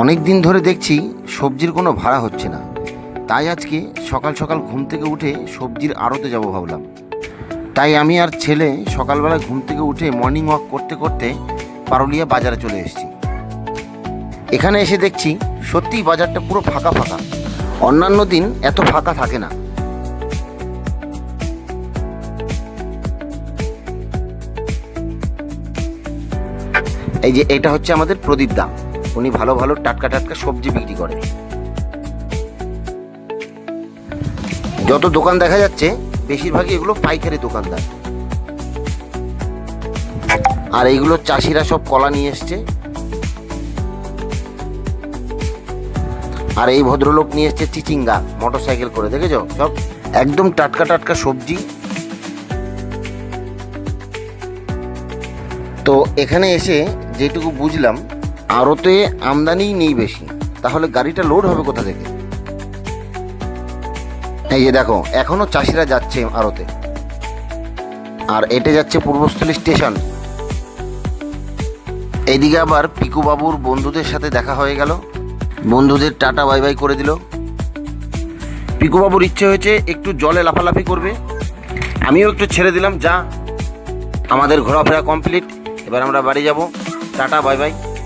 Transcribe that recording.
অনেক দিন ধরে দেখছি সবজির কোনো ভাড়া হচ্ছে না, তাই আজকে সকাল সকাল ঘুম থেকে উঠে সবজির আড়তে যাব ভাবলাম। তাই আমি আর ছেলে সকালবেলা ঘুম থেকে উঠে মর্নিং ওয়াক করতে করতে পারুলিয়া বাজারে চলে এসেছি। এখানে এসে দেখছি সত্যিই বাজারটা পুরো ফাঁকা ফাঁকা, অন্যান্য দিন এত ফাঁকা থাকে না। এই যে এটা হচ্ছে আমাদের প্রদীপ দা, উনি ভালো ভালো টাটকা টাটকা সবজি বিক্রি করে। যত দোকান দেখা যাচ্ছে বেশিরভাগই এগুলো পাইকারি দোকানদার, আর এইগুলো চাষিরা সব কলা নিয়ে এসছে। আর এই ভদ্রলোক নিয়ে এসছে চিচিঙ্গা মোটর সাইকেল করে, দেখেছো? সব একদম টাটকা টাটকা সবজি। তো এখানে এসে যেটুকু বুঝলাম, আড়তে আমদানিই নেই বেশি, তাহলে গাড়িটা লোড হবে কোথা থেকে? এই যে দেখো এখনো চাষিরা যাচ্ছে আড়তে, আর এটা যাচ্ছে পূর্বস্থলী স্টেশন। এইদিকে আবার পিকু বাবুর বন্ধুদের সাথে দেখা হয়ে গেল, বন্ধুদের টাটা বাই বাই করে দিল। পিকু বাবুর ইচ্ছে হয়েছে একটু জলে লাফালাফি করবে, আমিও একটু ছেড়ে দিলাম। যা, আমাদের ঘোরাফেরা কমপ্লিট, এবার আমরা বাড়ি যাব। Tata bye bye.